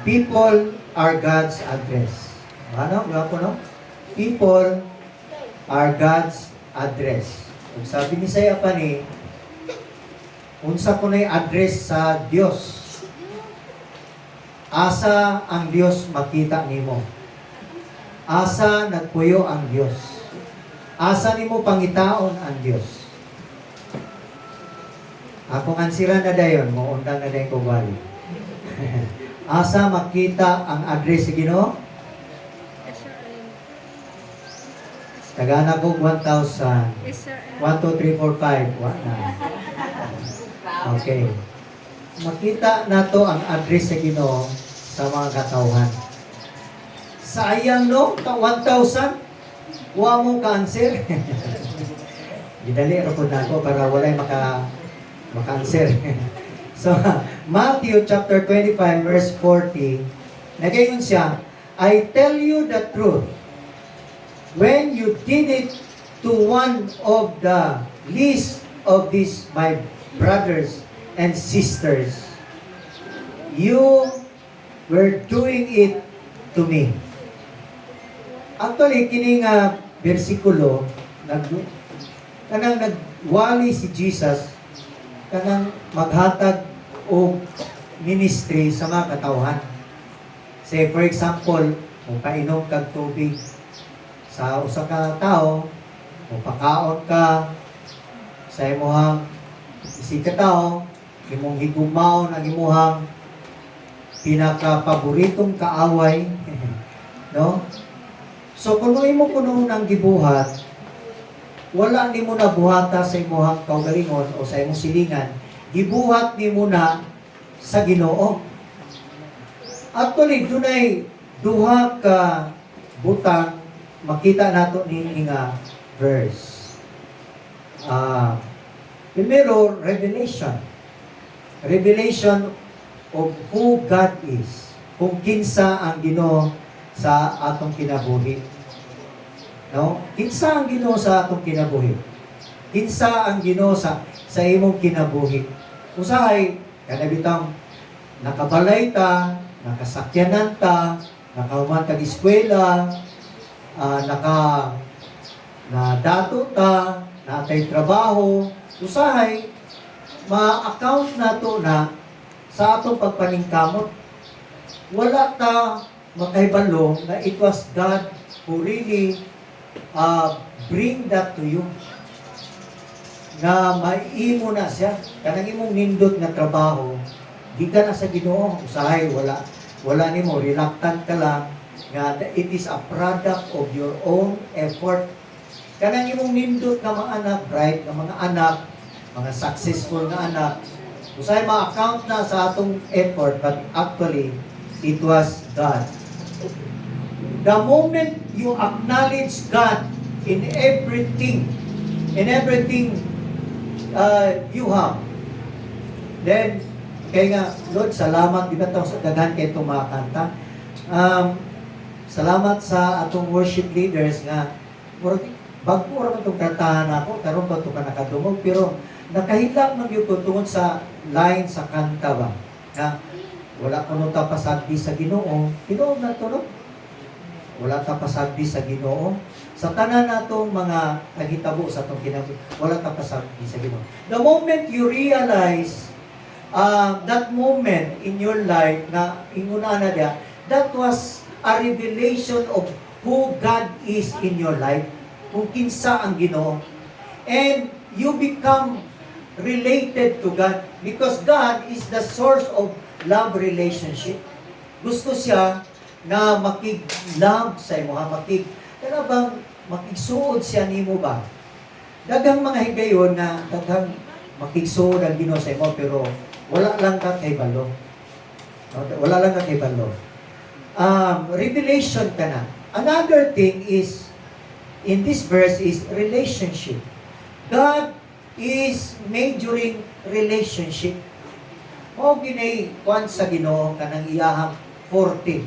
People are God's address. Ano? Gapo, no? People are God's address. Kung sabi ni Saya pa ni, unsa ko na address sa Dios. Asa ang Dios makita nimo. Asa nagpuyo ang Dios. Asa nimo pangitaon ang Dios. Akong ansira na dayon, mo undang na dayon ko bali. Asa makita ang address sa Ginoo? Tagana ko 1,000. 1, 2, 3, 4, 5. Wala. Okay. Makita nato ang address sa Ginoo sa mga katawhan. Sayang no? 1,000? Wa mo ka-answer. Gidali ra pud nako para walay maka-answer. So, Matthew chapter 25 verse 40, nagayon siya, I tell you the truth. When you did it to one of the least of these my brothers and sisters, you were doing it to me. Actually, kini nga bersikulo, kanang nagwali si Jesus, kanang maghatag o ministry sa mga katawhan. Say, for example, kung painom kag tubig sa usa ka tao, o pakaon ka sa imuhang isig ka tao, imong higumaon ang imuhang pinaka-paboritong kaaway, no? So, kung imo kuno nang gibuhat, wala ni mo na buhata sa imuhang kaugalingon o sa imong silingan, gibuhat ni mo na sa Ginoo. Actually, dunay duha ka butang makita nato ni nga verse. Primero, revelation. Revelation of who God is. Kung kinsa ang Ginoo sa atong kinabuhi. No? Kinsa ang Ginoo sa atong kinabuhi? Kinsa ang Ginoo sa imong kinabuhi? Usahay, kada bitang nakabalay ta, nakasakyanan ta, nakahuman tag eskwela, nadato ta, natay trabaho, usahay, ma-account nato na sa atong pagpaningkamot. Wala ta makahibalo na it was God who really bring that to you. Na maiimo na siya. Kanang imong nindot nga trabaho, di ka na sa Ginoo. Usahay, wala nimo, reluctant ka lang, nga it is a product of your own effort. Kanang imong nindot nga mga anak, bright nga mga anak, mga successful nga anak, usahay ma-account na sa atong effort, but actually, it was God. The moment you acknowledge God in everything you have, then, kaya nga, Lord, salamat, di ba ito sa daghan kayo itong mga kanta? Salamat sa atong worship leaders nga, bago raman itong kantahan ako, karon ba ito ka nakadungog, pero nakahilak man yun ko tungod sa line sa kanta ba? Na, wala ko nung tapasagdi sa Ginoo. Ginoo na ito, no? Wala tapasagdi sa Ginoo. Sa tanan natong mga nagitabo sa atong kinabuhi, wala tapasagdi sa Ginoo. The moment you realize that moment in your life na inguna na dia, that was a revelation of who God is in your life, kung kinsa ang Ginoo. And you become related to God because God is the source of love relationship. Gusto siya na makig-love sa imo, kaya bang makigsuod siya nimo ba? Daghang mga higayon na daghang makigsuod ang Ginoo sa imo, pero wala lang ka kay balo. Wala lang ka kay balo. Revelation ka na. Another thing is, in this verse is relationship. God is majoring relationship. O ginay kuan sa Ginoo kanang iyahang 40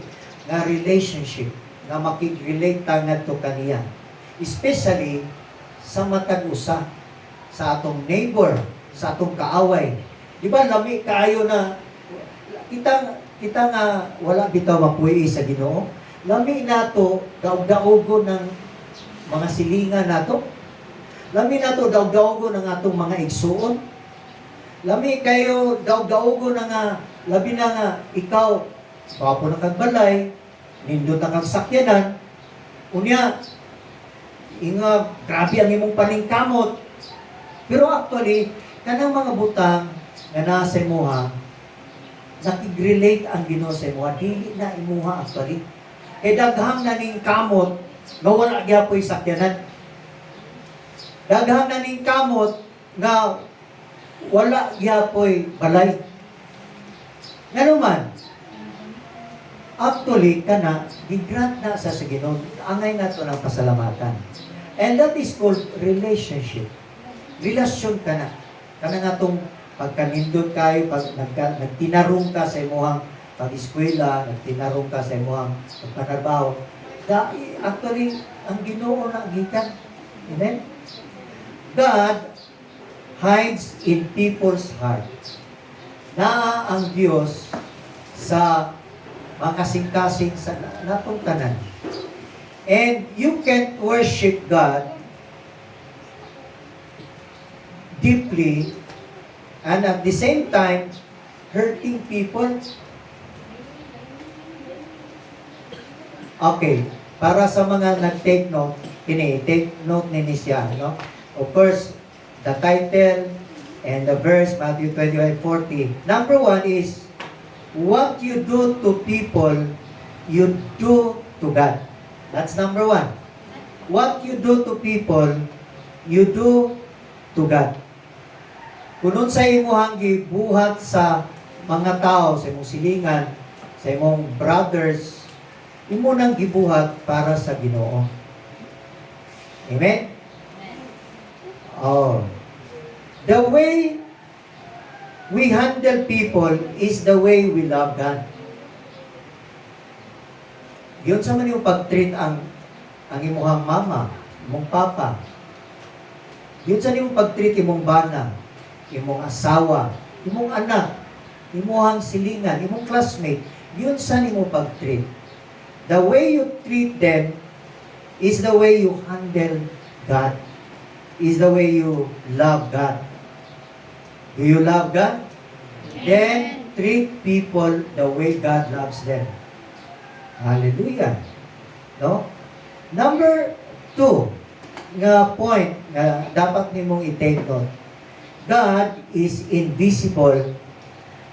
nga relationship nga makig-relate ta ngadto kaniya. Especially sa matag usa, sa atong neighbor, sa atong kaaway. Di ba lami kaayo na kita nga wala bitaw mapuwi sa Ginoo. Lami nato daog-daogo ng mga silingan nato. Lami nato daog-daogo ng atong mga igsuon. Lami kayo daog-daogo na nga labi na nga ikaw papo na kagbalay, nindot na kag sakyanan. Unya inga grabe ang imong paningkamot. Pero actually kanang mga butang nga nasa imuha, nakig-relate ang Ginoo sa imuha, dili na imuha actually. E daghang na ning kamot nga wala gyapoy sakyanan. Daghang na ning kamot nga wala gyapoy balay. Ngano man, actually kana gigrant na sa Ginoo, angay nato ng pasalamatan. And that is called relationship. Relasyon ka na. Kana nga itong pagkanindot kayo, pag nagtinarong ka sa imuhang pag-eskwela, nagtinarong ka sa imuhang pagpanarbaho. Actually, ang Ginoo na gikan. Amen? God hides in people's hearts. Naa ang Diyos sa makasing-kasing sa natong tanan. And you can't worship God deeply and at the same time hurting people. Okay, para sa mga nag-take note, take note ni siya, no? Of course, the title and the verse, Matthew 25:40. Number 1 is, what you do to people, you do to God. That's number 1. What you do to people, you do to God. Kunun sa imuhang gibuhat sa mga tao, sa imong silingan, sa imong brothers, imo nang gibuhat para sa Ginoo. Amen? Oh. The way we handle people is the way we love God. Yun sa man yung pag-treat ang imuhang mama, imong papa. Yun sa imong pag-treat imong bana, imong asawa, imong anak, imuhang silingan, imong classmate. Yun sa imong pag-treat. The way you treat them is the way you handle God. Is the way you love God. Do you love God? Then treat people the way God loves them. Hallelujah. No? Number 2 nga point nga dapat nimong i-take note. God is invisible,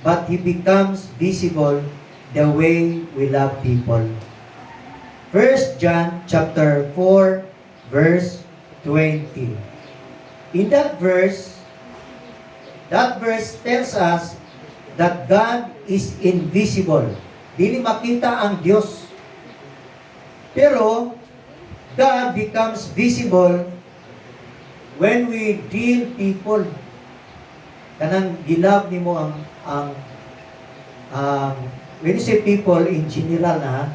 but He becomes visible the way we love people. 1 John chapter 4 verse 20. In that verse tells us that God is invisible. Dili makita ang Diyos. Pero God becomes visible when we deal people. Kanang gilab nimo ang when you say people in general na,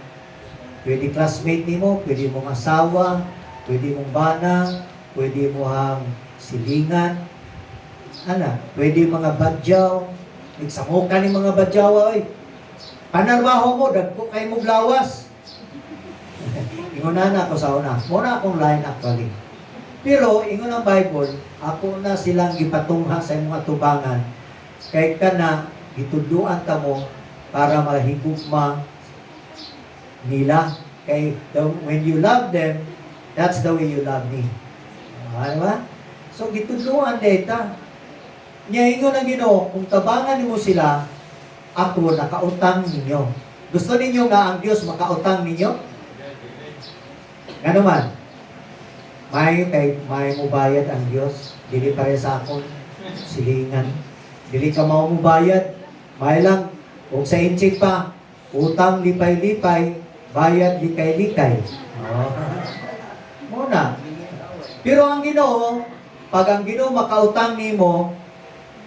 pwede classmate nimo, pwede mong asawa, pwede mong bana, pwede mo ang silingan, pwede mga badyaw, nagsamukan ni mga badyaw, oy. Panarbaho mo, dagko kay mong lawas. Ingunan ako sa una. Muna akong line actually. Pero, ingon ang Bible, ako na silang gipatungha sa mga tubangan. Kay ka na, gituduan ka mo para mahigugma nila. Kay, when you love them, that's the way you love me. Diba? So, gituduan data. Nya ingon ang Ginoo, kung tabangan mo sila, ako nakautang ninyo. Gusto ninyo nga ang Diyos makautang ninyo? Ngano man? May mubayad ang Diyos. Dili pare sa akon silingan. Dili ka mao mubayad. May lang kung sa inchik pa, utang lipay-lipay, bayad likay-likay. Oh. Muna. Pero ang Ginoo, pag ang Ginoo makautang nimo,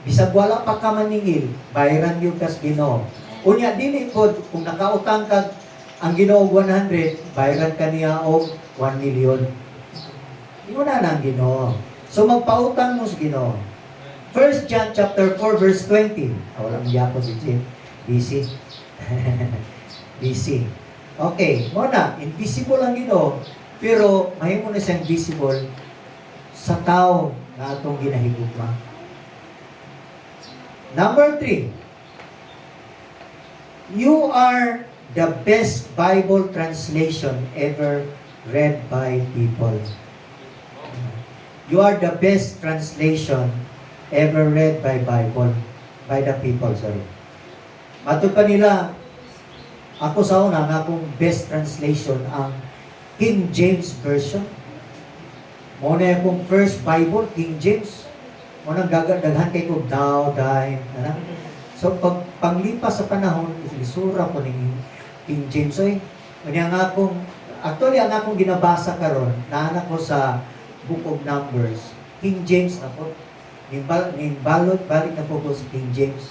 bisag wala pa ka maningil, bayaran yung kas Ginoo. Unya, dili po, kung nakautang ka ang Ginoo 100, bayaran ka niya og 1 million. Hindi mo na ang Ginoo. So, magpautang mo sa Ginoo. 1 John chapter 4 verse 20. Walang yapo si Jim. Busy. Busy. Okay, muna, invisible ang Ginoo, pero mahimo na siyang visible sa tao na atong ginahigugma. Number 3, you are the best Bible translation ever read by people. You are the best translation ever read by Bible, by the people, sorry. Matod pa nila, ako sa una, nga akong best translation ang King James Version. Muna akong first Bible, King James. Muna daghan kay ko, thou, thine, ano? So, pag panglipas sa panahon, isura ko ng King James. So, actually, ang akong ginabasa karon, naanak ko sa Book of Numbers, King James na po. Balik na po sa King James.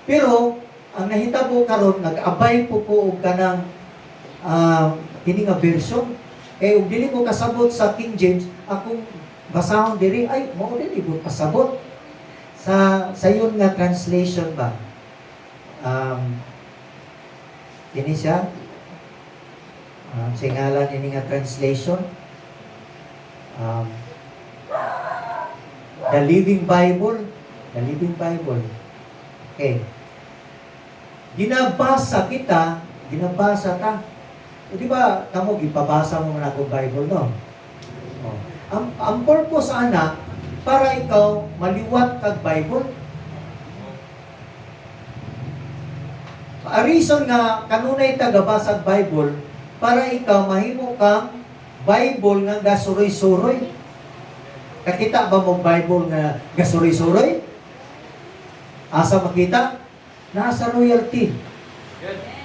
Pero, ang nahitabo karon nag-abay po og kanang kini nga version. Kay ug dili ko kasabot sa King James, akong basahon diri ay mao dili ko kasabot sa yun nga translation ba. Kini siya singalan ini nga translation. The Living Bible. The Living Bible. Okay. Ginabasa ta. Di ba, kamo, gipabasa mo na akong Bible, no? Oh. Ang purpose, anak, para ikaw maliwat kag Bible. A reason nga, kanunay tagabasa Bible, para ikaw mahimo kang Bible nga gasuroy-suroy. Kakita ba mo Bible nga gasuroy-suroy? Asa makita? Nasa royalty. Good.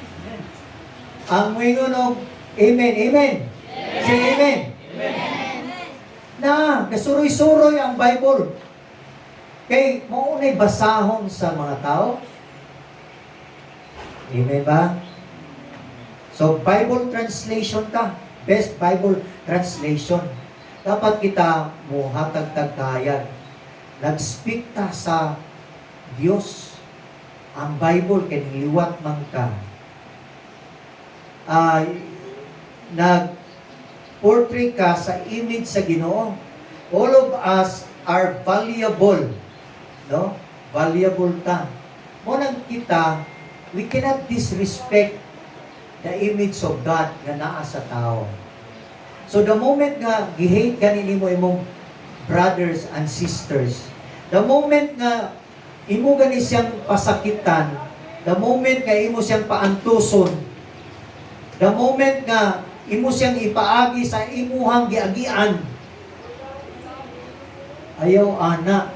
Ang mwingon og amen, amen. Yes. Say amen. Amen. Na, kasuroy-suroy ang Bible. Kay maunay basahon sa mga tao. Amen ba? So, Bible translation ka. Best Bible translation. Dapat kita muhatag-tagkayag. Nag-speak ta sa Diyos. Ang Bible kaniliwat man ka. Nag-portray ka sa image sa Ginoo. All of us are valuable. No? Valuable ta. Munang kita, we cannot disrespect the image of God nga naa sa tao. So the moment nga gihate ganin mo imong brothers and sisters, the moment nga imo gani siyang pasakitan, the moment nga imo siyang paantuson, the moment nga imo siyang ipaagi sa imuhang giagian, ayaw ana,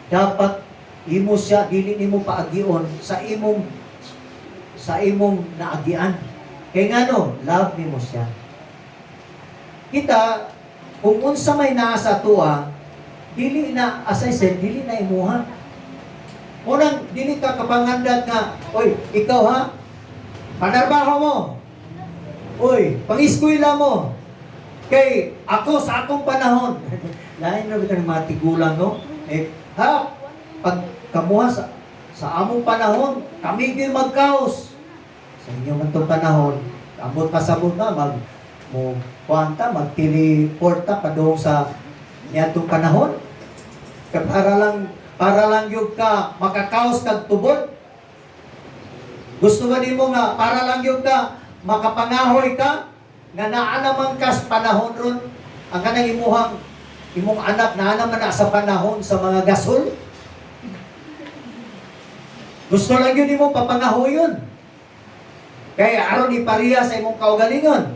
dapat imo siya dili nimo paagion sa imong naagian. Kay ngano, love nimo siya. Kita kung unsa may naa sa tuwa, dili na, as I said, dili na imuha. Unang, dili ka kapangandat nga, oy, ikaw ha, panarbaho mo. Oy, pangiskwela mo. Kay, ako sa akong panahon. Lain na ba ng mga tigulang, no? Pag kamuha sa among panahon, kami din magkaos. Sa inyo man itong panahon, amot pasabot na, magtiliporta pa doon sa niyatong panahon. Para lang yung ka makakaos kag tubod. Gusto ba nimo nga para lang yung ka makapangahoy ka nga naa naman kas panahon ron ang kanang imong anak naa naman na sa panahon sa mga gasol. Gusto lang yun nimo papangahoyon. Kaya aron ipariya sa imong kaugalingon.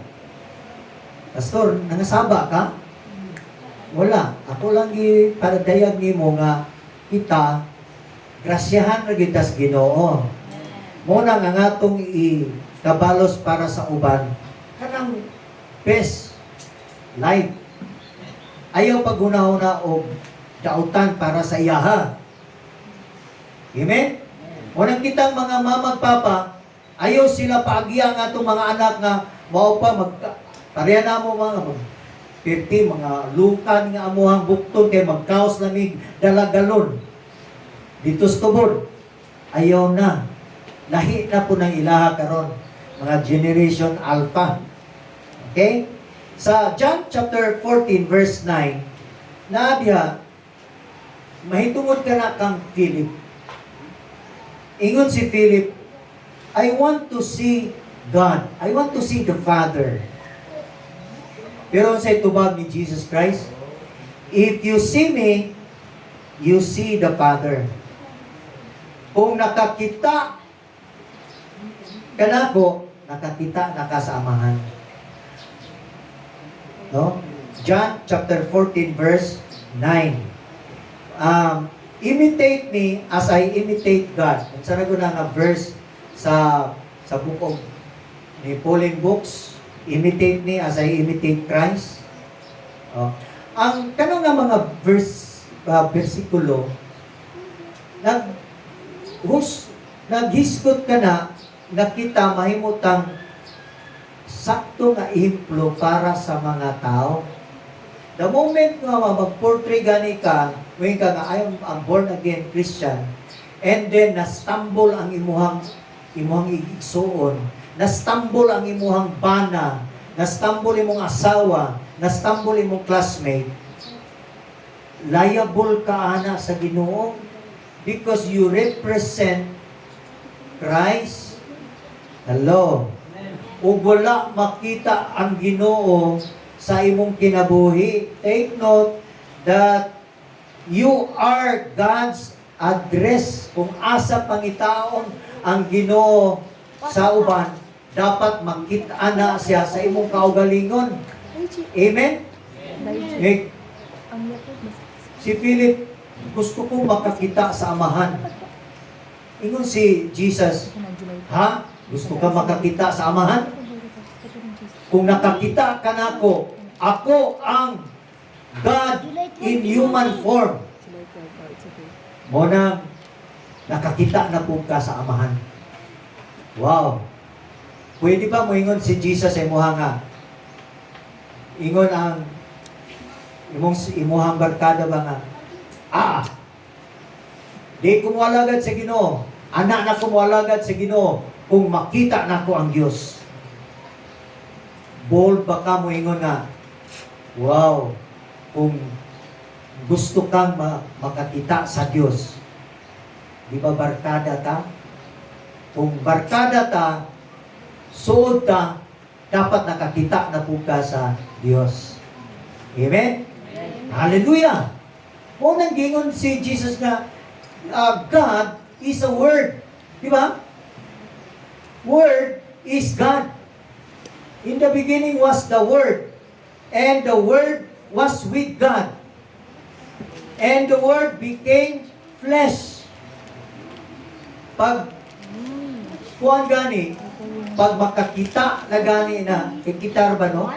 Pastor, nangasaba ka? Wala. Ako lang ipadayag nimo nga kita, grasyahan na gitas Ginoo. Muna nga atong ikabalos para sa uban, kanang best life. Ayaw paghuna-huna o dautan para sa iyaha. Amen? Munang kitang mga mamagpapa, ayaw sila paagiya nga itong mga anak nga mao pa pareha na mo mga 50, mga lukan nga amuhang bukton kay magkaos lamig dalagalon. Dito sa tubod, ayaw na. Lahi na po ng ilaha karon, mga generation alpha. Okay? Sa John chapter 14 verse 9, na diha, mahitungod ka na kang Philip. Ingon si Philip, I want to see God. I want to see the Father. Pero sa itubag ni Jesus Christ, if you see me, you see the Father. Kung nakakita ka na ko, nakakita na ka sa Amahan. No? John chapter 14 verse 9. Imitate me as I imitate God. Sa ko na nga verse sa book of ni Pauline books, imitate me as I imitate Christ. Ang kanang nga mga versikulo naghisgot ka na nakita mahimutang sakto nga implo para sa mga tao. The moment nga mag-portray gani ka, when ka nga I'm born again Christian, and then na-stumble ang imuhang igsuon, na-stumble ang imuhang bana, na-stumble imong asawa, na-stumble imong classmate, liable ka ana sa Ginoo because you represent Christ. Hello. Ug wala makita ang Ginoo sa imong kinabuhi. Take note that you are God's address. Kung asa pangitaon ang Ginoo sa uban, dapat makita na siya sa imong kaugalingon. Amen? Si Philip, gusto ko makakita sa Amahan. Ingon si Jesus, ha? Gusto ka makakita sa Amahan? Kung nakakita ka na ako ang God in human form. Muna, nakakita na po ka sa Amahan. Wow! Pwede ba mo ingon si Jesus ay muha nga? Ingon ang imuhang barkada ba nga? Di kumualagad sa Ginoo. Anak na kumualagad sa Ginoo kung makita na ko ang Diyos. Bold ba ka mo ingon nga? Wow! Kung gusto kang makakita sa Diyos. Di ba barkada ta? Kung barkada ta, suod ta, dapat nakakita na po ka sa Diyos. Amen? Hallelujah! Unang gingon si Jesus na God is a Word. Di ba? Word is God. In the beginning was the Word, and the Word was with God. And the Word became flesh. Pag kuhan gani, pag makakita na gani na, kikitar ba no?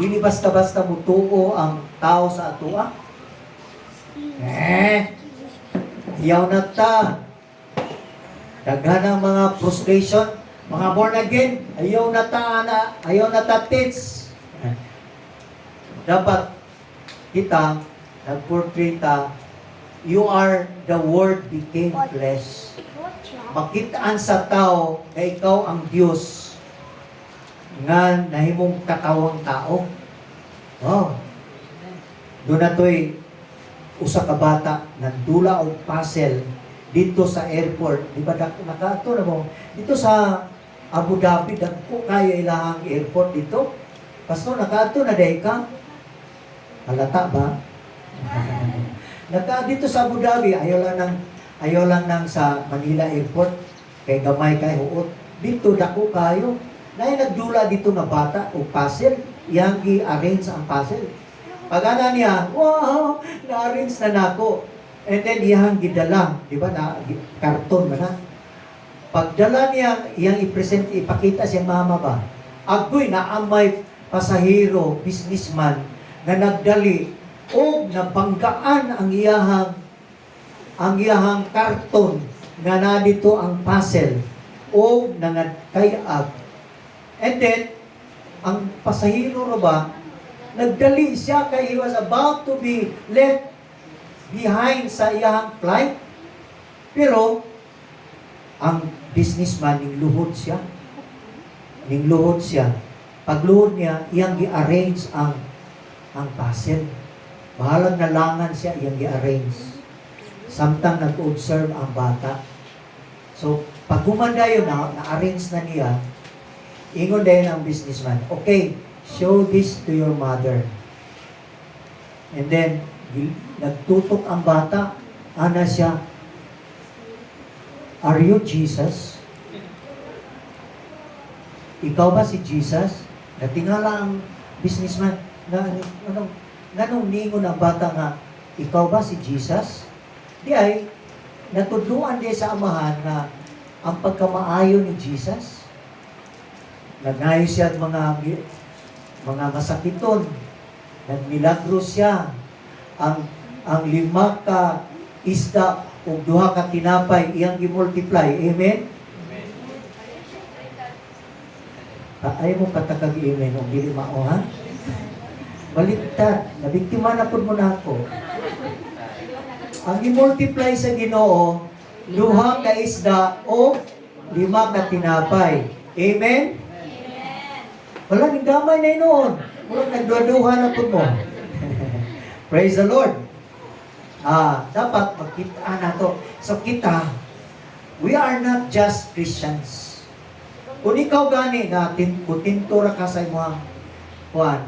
Dili basta-basta mutuo ang tao sa atua. Yaw na ta. Daghan ang mga frustration, mga born again, ayaw na ta tits. Dapat kita, nag-portray ta, you are the Word became flesh. Makitaan sa tao na ikaw ang Diyos nga nahimong katawang tao. Wow. Doon na to'y usa ka bata nagdula og puzzle dito sa airport. Di ba nakato na mo? Dito sa Abu Dhabi, dagko kaya ilahang airport dito. Pastor, nakato na dahi ka? Halata ba? Dito sa Abu Dhabi, ayaw lang nang sa Manila airport. Kay gamay kay huot. Dito dako kayo. Nay nagdula dito na bata o puzzle. Iyang gi-arrange ang puzzle. Pag-ana niya, wow, na-arrange na nako. And then iyang gidala, di ba na karton man na. Pagdala niya, iyang i-present, ipakita siya mama ba. Agoy na ang may pasahero, businessman na nagdali o nabanggaan ang iyahang karton nga na dito ang puzzle o nangagkayag. And then, ang pasahero ro ba, nagdali siya kay he was about to be left behind sa iyang flight. Pero, ang businessman, ningluhod siya. Ningluhod siya. Pagluhod niya, iyang gi-arrange ang puzzle. Bahalag nalangan siya, iyang gi-arrange. Samtang nag-observe ang bata. So, pag humanda yun na-arrange na niya, ingon dahil ang businessman, okay, show this to your mother. And then, nagtutok ang bata, ana siya, are you Jesus? Ikaw ba si Jesus? Natingala ang businessman, nanong ningon ang bata nga, ikaw ba si Jesus? Di ay, natudluan din sa amahan na ang pagkamaayo ni Jesus, nagnayo siya at mga masakiton, nagmilagro siya, ang 5 ka isda o 2 ka tinapay, iyang i-multiply. Amen? Ayaw mo patakag-amen o dili mao, ha? Baliktad, nabiktima na po mo na ako. Ang i-multiply sa Ginoo, 2 ka isda o 5 ka tinapay. Amen? Wala, nagdamay na noon. Wala, nagduduha na po mo. Praise the Lord. Dapat magkita na to. So kita, we are not just Christians. Kung ikaw gani na tintura ka sa mga Juan,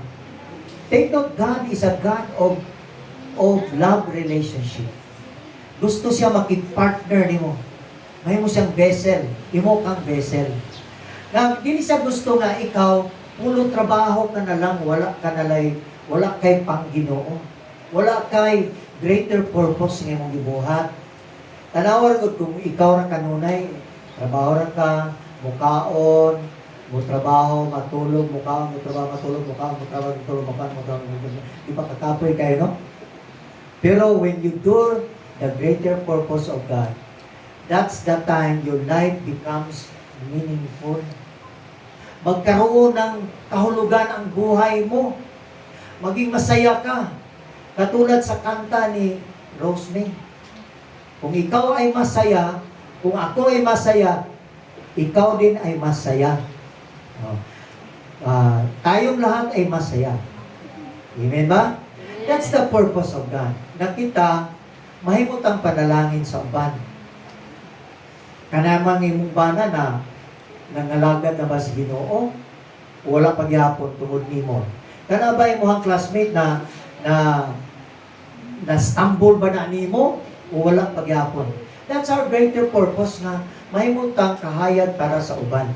take note, God is a God of love relationship. Gusto siya makipart-partner nimo. May mo siyang vessel, imo kang vessel. Nga, dili siya gusto nga ikaw, pulo trabaho ka na lang, wala kay Pangginoo. Wala kay greater purpose nga imong gibuhat. Tanawar gud kung ikaw ra kanunay, trabaho ra ka, mukaon, mo trabaho, matulog, mukaon, mo trabaho, matulog, mukaon, mo trabaho, matulog, mukaon, mo trabaho, matulog. Di ba kakapoy kayo, no? Pero when you do the greater purpose of God, that's the time your life becomes meaningful. Magkaroon ng kahulugan ang buhay mo. Maging masaya ka. Katulad sa kanta ni Rosemary. Kung ikaw ay masaya, kung ako ay masaya, ikaw din ay masaya. Tayong lahat ay masaya. Amen ba? That's the purpose of God. Na kita, mahimot ang panalangin sa uban. Kanamang imong bana na nangalagad na ba si Ginoo? Wala pagyapon tungod nimo. Kana ba imong classmate na stumble ba na nimo o wala pagyapon? That's our greater purpose na mahimutang kahayag para sa uban.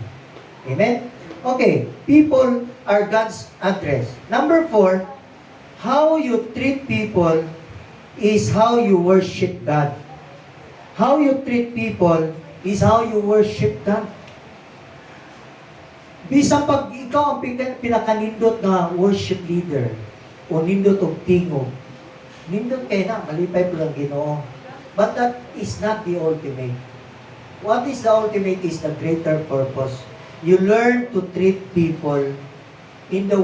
Amen? Okay, people are God's address. Number 4, how you treat people is how you worship God. How you treat people is how you worship God. Bisa pag ikaw ang pinakanindot na worship leader o nindot og tingog, nindot kay na, malipay po lang Ginoo. But that is not the ultimate. What is the ultimate is the greater purpose. You learn to treat people in the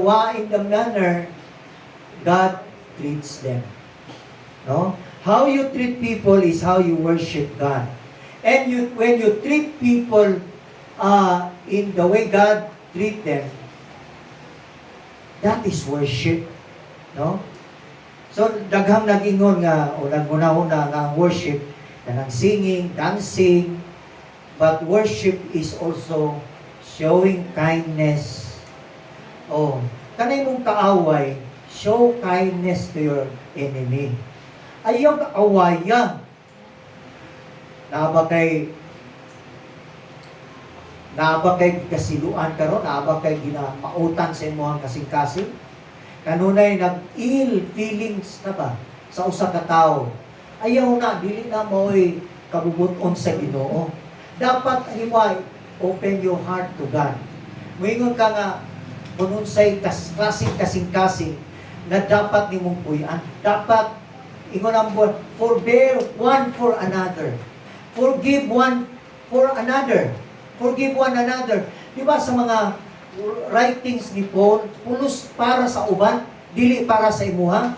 manner God treats them. No? How you treat people is how you worship God. And when you treat people in the way God treat them, that is worship. No? So, daghang nag-ingon nga, o nagmuna-una nga ang worship, kanang singing, dancing, but worship is also showing kindness. Oh, kanay mong kaaway, show kindness to your enemy. Ayaw kaawayan. Naaba kay kasiluan karon, naaba kay ginamautan sa imong kasing-kasing. Kanunay nag-ill feelings na ba sa usa ka tawo. Ayaw na, dili na mo'y kabubuton sa Ginoo. Dapat hiway, open your heart to God. Moingon ka nga, kung unsay kasing-kasing na dapat nimong puyan. Dapat, ingon ang buwan, forbear one for another. Forgive one for another. Forgive one another. Di ba sa mga writings ni Paul, pulos para sa uban, dili para sa imuha?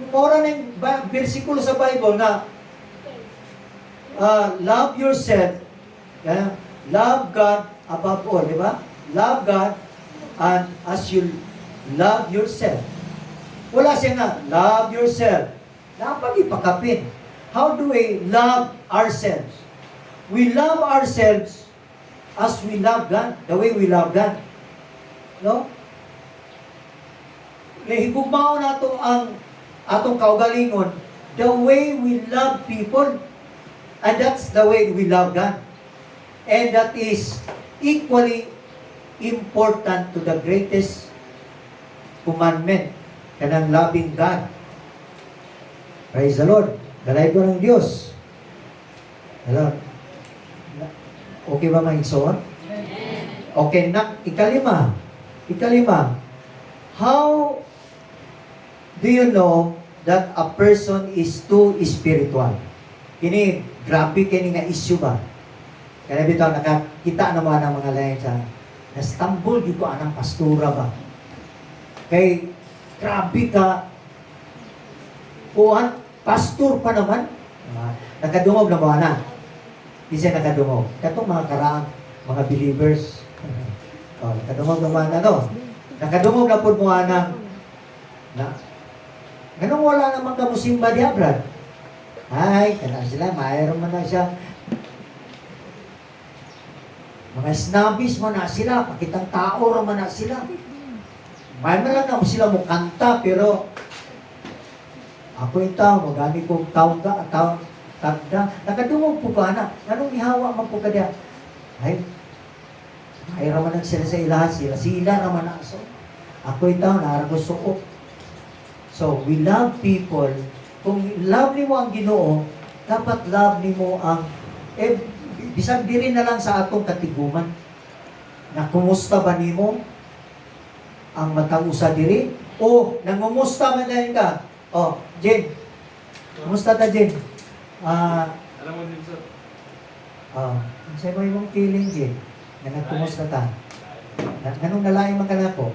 Mora na yung versikulo sa Bible na love yourself. Love God above all, di ba? Love God and as you love yourself. Wala siya nga, love yourself. Napag-ipakapin. How do we love ourselves? We love ourselves as we love God, the way we love God. No? Higugmao nato ang atong kaugalingon, the way we love people, and that's the way we love God. And that is equally important to the greatest commandment, kanang loving God. Praise the Lord. Dalay ko ng Diyos. Hello. Okay ba maigsoon? Okay, ikalima. How do you know that a person is too spiritual? Kini, grabe kini nga issue ba? Kaya bitaw, nakakita naman ng mga layan sa nastambol dito anang pastura ba? Kay, grabe ka, kuhan, pastor pa naman. Nakadungog na mga na. Di siya nakadungog. Katong mga karaang, mga believers. Nakadungog na mga na, nakadungog na po mga na ganun wala naman kamusimba di Abrad. Ay, kanang sila, mayroon man na siya. Mga snobbies man na sila, pakitang tao raman na sila. May man lang na sila mo kanta, pero ako yung tao, magami kong tagda. Nakadungog po ba na? Anong ihawa man po ka diya? Ay, may raman na sila sa ilahan, sila raman na. So, ako yung tao, naragusuko. So, we love people. Kung love ni mo ang Ginoo, dapat love ni mo ang bisag diri na lang sa atong katiguman. Na kumusta ba nimo ang matang usa diri? O nangumusta man din ka? Oh, Jen. Kumusta ta, Jen? Alam mo din, sir. Sa mo imong feeling, Jen? Na nagkumusta ta? Ganong nalain man ka na ko?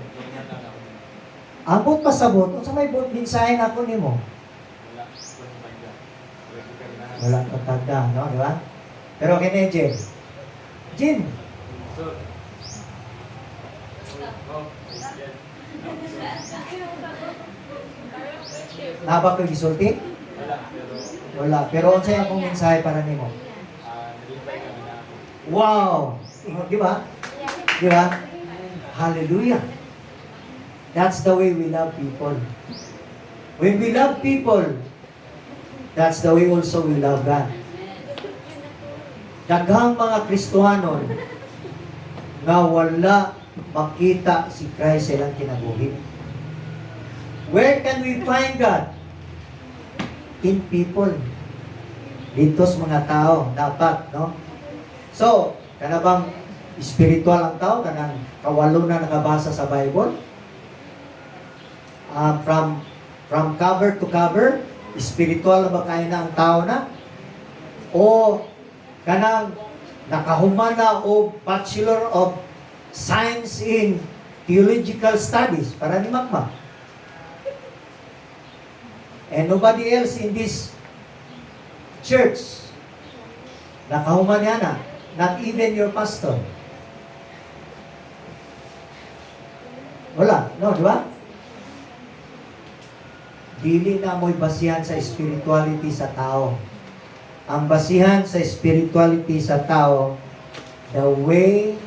Ambot pasabot, o sa may minsahe na ako nimo? Wala pa tagda, no? Di ba? Pero kini, Jen. Jen! Naba ko gisulti? Wala. Pero unsay akong mensahe para nimo? Wow! Di ba? Di ba? Hallelujah! That's the way we love people. When we love people, that's the way also we love God. Daghang mga Kristohanon nga wala makita si Christ sa ilang kinabuhi. Where can we find God? In people. Dito sa mga tao, dapat, no? So, kanabang spiritual ang tao, kanang kawalo na nakabasa sa Bible? From cover to cover, spiritual na ba kayo na ang tao na? O kanang nakahuman na o Bachelor of Science in Theological Studies para ni Magma. And nobody else in this church nakahuman yan na. Not even your pastor. Wala. No, di ba? Dili na mo'y basihan sa spirituality sa tao. Ang basihan sa spirituality sa tao, the way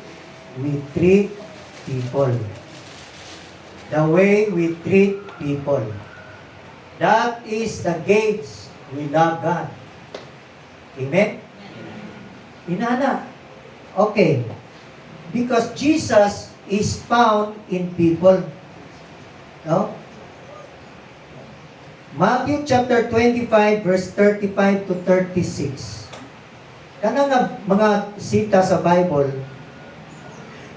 we treat people. The way we treat people. That is the gates we love God. Amen? Inana. Okay. Because Jesus is found in people. No? Matthew chapter 25 verse 35 to 36. Kana nga mga sita sa Bible,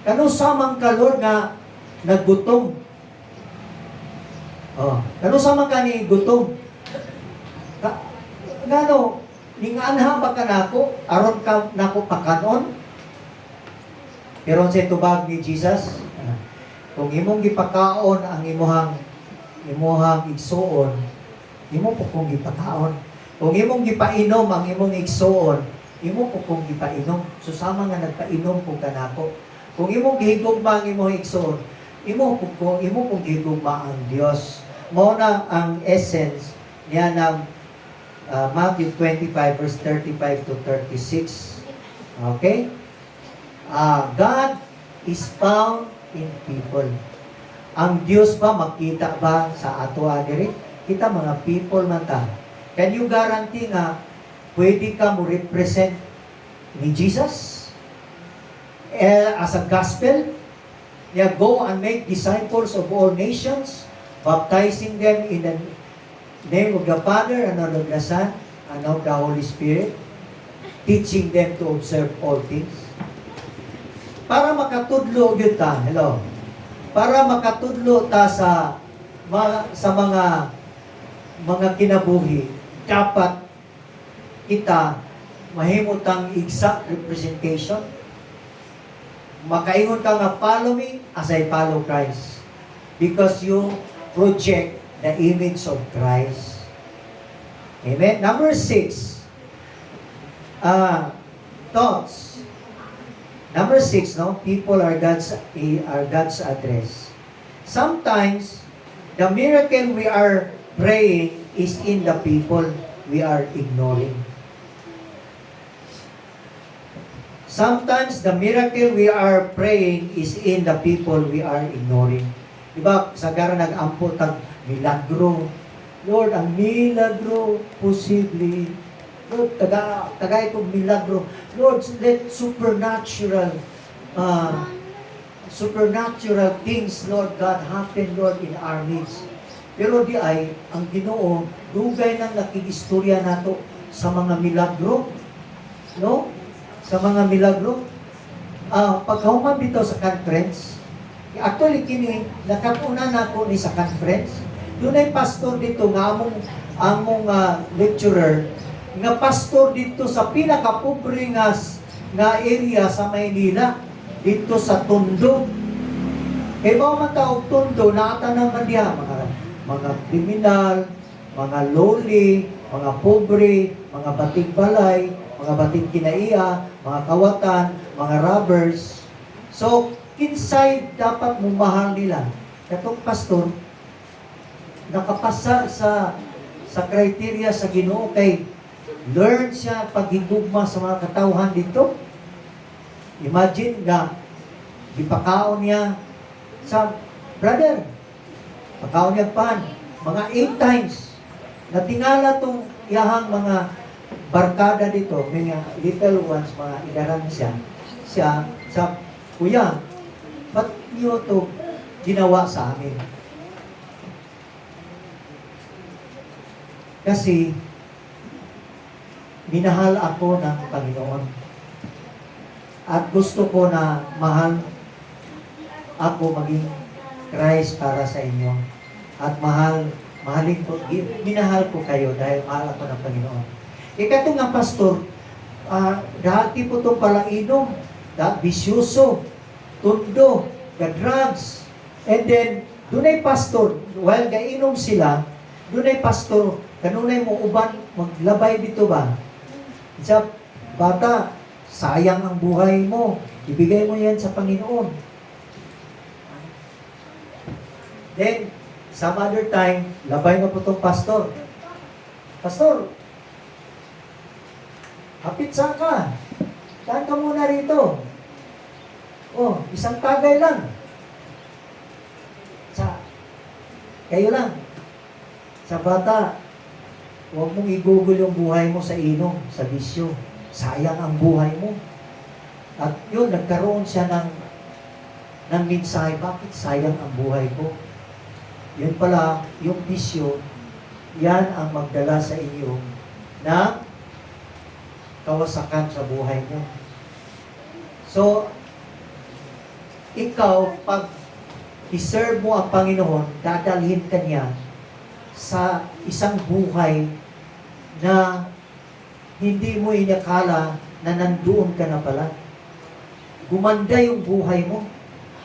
kano samang kalor nga naggutom. Kano samang kani gutom. Ngano ninganha ba kanako aron ka nako pakanon? Pero sa tubag ni Jesus, kung imong gipakaon ang imuhang igsuon, imo po kong gipakaon. Kung imong gipainom ang imong igsoon, imo po kung gipainom. So sama nga nagpainom po kanako. Kung imong gihigugma ang imong igsoon, imo pong gihigugma ang Dios. Mao na ang essence niya ng Matthew 25 verse 35 to 36. Okay? God is found in people. Ang Dios ba makita ba sa ato adiri? Kita mga people man ta. Can you guarantee nga pwede ka mo represent ni Jesus as a gospel? Yeah, go and make disciples of all nations, baptizing them in the name of the Father and of the Son and of the Holy Spirit, teaching them to observe all things. Para makatudlo yun ta, hello. Para makatudlo ta sa mga kinabuhi, dapat kita mahimutang exact representation. Makaingon ka nga, follow me as I follow Christ. Because you project the image of Christ. Amen? Number 6. Thoughts. Number 6, no? People are God's address. Sometimes, the miracle we are praying is in the people we are ignoring. Sometimes, the miracle we are praying is in the people we are ignoring. Diba, sagara nag-ampo tag milagro. Lord, ang milagro, posible. Lord, tagay kong milagro. Lord, let supernatural things, Lord God, happen, Lord, in our midst. Pero di ay, ang Ginoo, dugay nang nakigistorya nato sa mga milagro. No? Sa mga milagro. Pagkahuman bitaw sa conference, actually, kini, nakapuna na ko ni sa conference, doon ay pastor dito, nga among lecturer, nga pastor dito sa pinakapobre nga area sa Maynila, dito sa Tondo. Kaya ba man taog Tondo, nakatanan man diya, mga kriminal, mga lowly, mga pobre, mga batig balay, mga batig kinaiya, mga kawatan, mga robbers. So, inside dapat mumahal nila. Katong pastor, nakapasa sa criteria sa Ginoo kay learn siya paghigugma sa mga katawhan dito. Imagine nga, ipakaon niya sa brother, pakaon niya pan, mga 8 times. Natingala tong iyahang mga barkada dito, mga little ones, mga igaran siya sa kuya, ba't niyo to ginawa sa amin? Kasi minahal ako ng Panginoon. At gusto ko na ako maging Christ para sa inyo. At minahal ko kayo dahil mahal ako ng Panginoon. Ikato nga pastor, dati po itong palainom, bisyoso, tundo, drugs. And then, doon ay pastor, while gainom sila, doon ay pastor, kanunay mo uban, maglabay dito ba? Sa bata, sayang ang buhay mo, ibigay mo yan sa Panginoon. Then, some other time, labay na po itong pastor. Pastor, hapit saan ka? Saan ka muna rito? Oh, isang tagay lang. Kayo lang. Sa bata, huwag mong igugol yung buhay mo sa inom, sa bisyo. Sayang ang buhay mo. At yun, nagkaroon siya ng mensahe, bakit sayang ang buhay ko? Yun pala, yung bisyo, yan ang magdala sa inyo na kawasakan sa buhay mo. So, ikaw, pag iserve mo ang Panginoon, dadalhin ka niya sa isang buhay na hindi mo inakala na nandoon ka na pala. Gumanda yung buhay mo.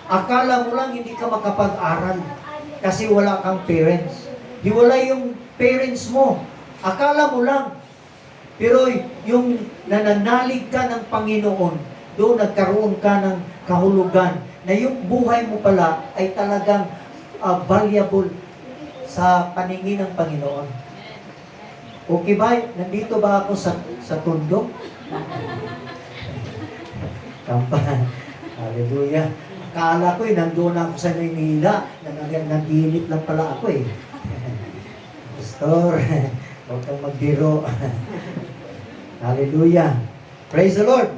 Akala mo lang hindi ka makapag-aral kasi wala kang parents. Hiwalay yung parents mo. Akala mo lang Pero yung nananalig ka ng Panginoon, doon nagkaroon ka ng kahulugan na yung buhay mo pala ay talagang valuable sa paningin ng Panginoon. Okay ba? Nandito ba ako sa tundo? Kampa. Hallelujah. Akala ko nandoon ako sa Maynila. Nagilip lang pala ako eh. Pastor, huwag kang magbiro. Hallelujah. Praise the Lord.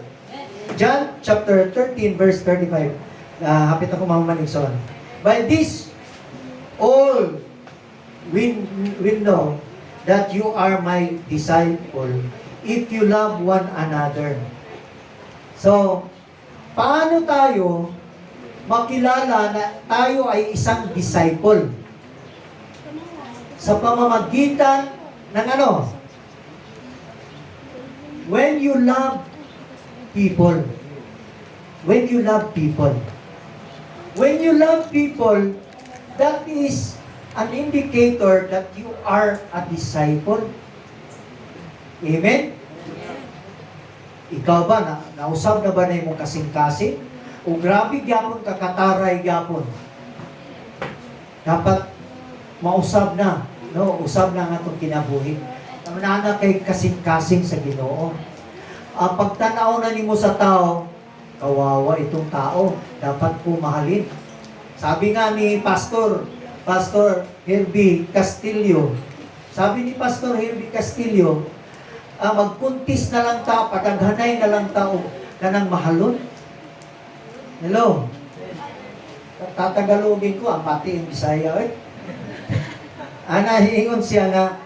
John chapter 13 verse 35. Hapit ako mamanig son. By this, all we know that you are my disciple if you love one another. So, paano tayo makilala na tayo ay isang disciple? Sa pamamagitan ng ano? When you love people. When you love people. When you love people, that is an indicator that you are a disciple. Amen? Ikaw ba, nausab na ba na imong kasing-kasing? O grabe gyapon kakataray gyapon. Dapat mausab na, no? Usab na nga itong kinabuhi. Namana kay kasing-kasing sa Ginoo. Pagtanaw na nimo sa tao, kawawa itong tao, dapat po mahalin. Sabi nga ni Pastor Herbie Castillo, sabi ni Pastor Herbie Castillo, magkuntis na lang tao, pataghanay na lang tao, kanang mahalon. Hello? Tatagalogin ko, ang pati yung Bisaya, eh. Hiingon siya nga,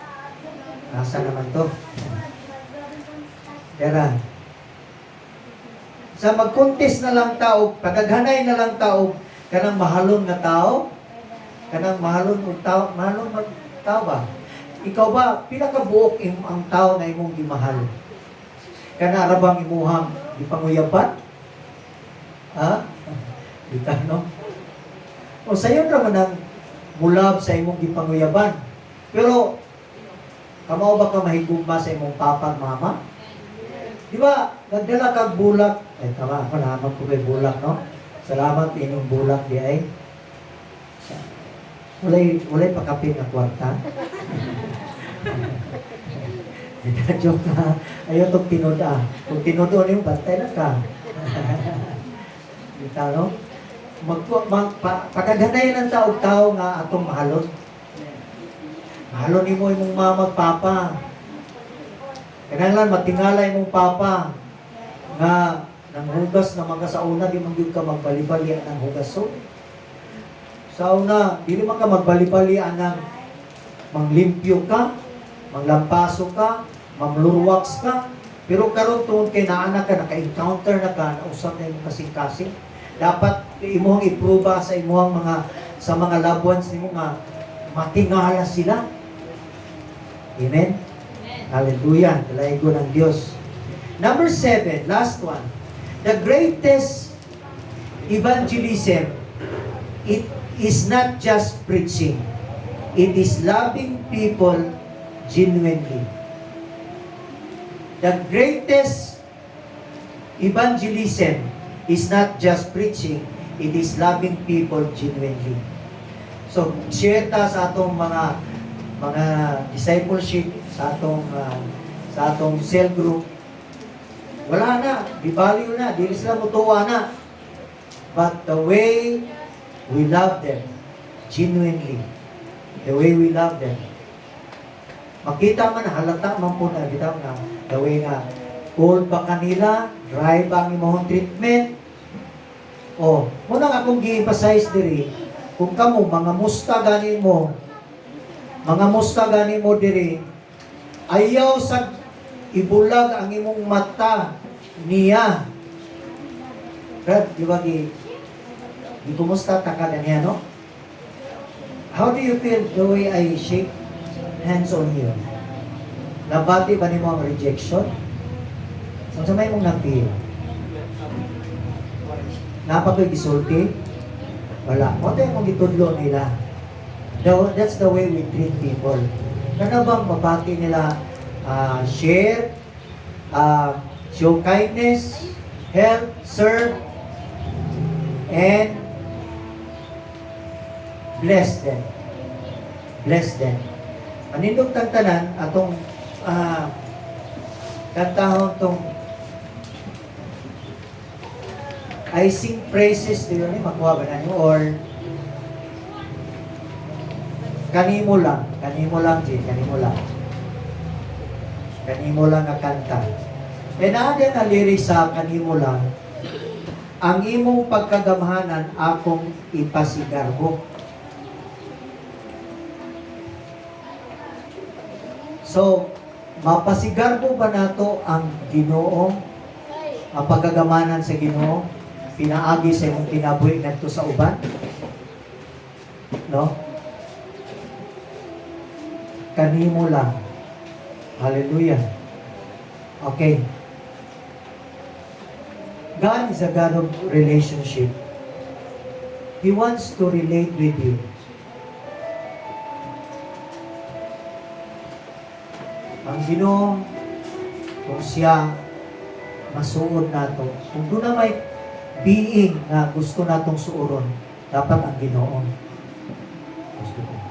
nasa naman to? Kaya sa magkuntis na lang tao, pataghanay na lang tao, kanang mahalon na tao, kanang mahalon tao ba? Ikaw ba, pinakabuok ang tao na imong gimahal? Kana rabang imuhang ipanguyabat? Ha? Dita, no? O sayon raman ang mulab sa imong gipanguyaban. Pero, kamao ba ka mahigugma sa imong papa at mama? Di ba, nagdala kang bulak. Ay, tama, ako naman ko kay bulak, no? Salamat inyong bulak di ay. Walay pakapin na kwarta. Joke na. Ayaw itong tinoda. Kung tinodo niyo, bantay na ka. Dita, no? Pagkaganayan ng tao nga atong mahalon. Mahalon ni mo imong mama at papa. Kailangan matingalay mong papa nga nang hugas na mga sa una, di man ka magbali-bali ang hugas. So, sa una, di man ka magbali-bali ang manglimpyo ka, manglampaso ka, mamlurwax ka, pero karon tuon kay naanak ka, naka-encounter na ka, nausap na imong kasing-kasing. Dapat imong iproba sa imong sa mga loved ones nimo nga matingala sila. Amen? Hallelujah. Talaigo ng Diyos. Number 7, last one. The greatest evangelism, it is not just preaching. It is loving people genuinely. The greatest evangelism is not just preaching. It is loving people genuinely. So, share ta sa atong mga discipleship, sa atong cell group. Wala na, di value na, di sila mutuwa na. But the way we love them, genuinely, the way we love them, makita man, halata man po na, bitaw na, the way nga, cold ba kanila, dry ba ang imong treatment, muna nga akong gi-emphasize diri, kung kamo, mga musta gani mo diri, ayaw sa ibulag ang imong mata niya. Brad, di ba di kumusta takala niya, no? How do you feel the way I shake hands on you? Nabati ba ni mo ang rejection? Sa may mong na-feel? Napakoy gisulti? Wala. Mo tayo mong gitudlo nila. That's the way we treat people. Kana bang mabati nila share, show kindness, help, serve, and bless them. Bless them. Manindog tagtanan atong kantahon tong I sing praises to you, makuha ba na niyo? Or kanimo lang, Jay, kanimo lang nga kanta. E naada na lyrics sa kanimo lang, ang imong pagkagamhanan akong ipasigarbo. So, mapasigarbo ba nato ang Ginoo, ang pagkagamanan sa Ginoo, pinaagi sa imong kinabuhi ngadto sa uban? No? Kanimo lang. Hallelujah. Okay. God is a God of relationship. He wants to relate with you. Ang Ginoo, kung siya masuod nato, kung doon na may being na gusto natong suoron, dapat ang Ginoo. Gusto ko.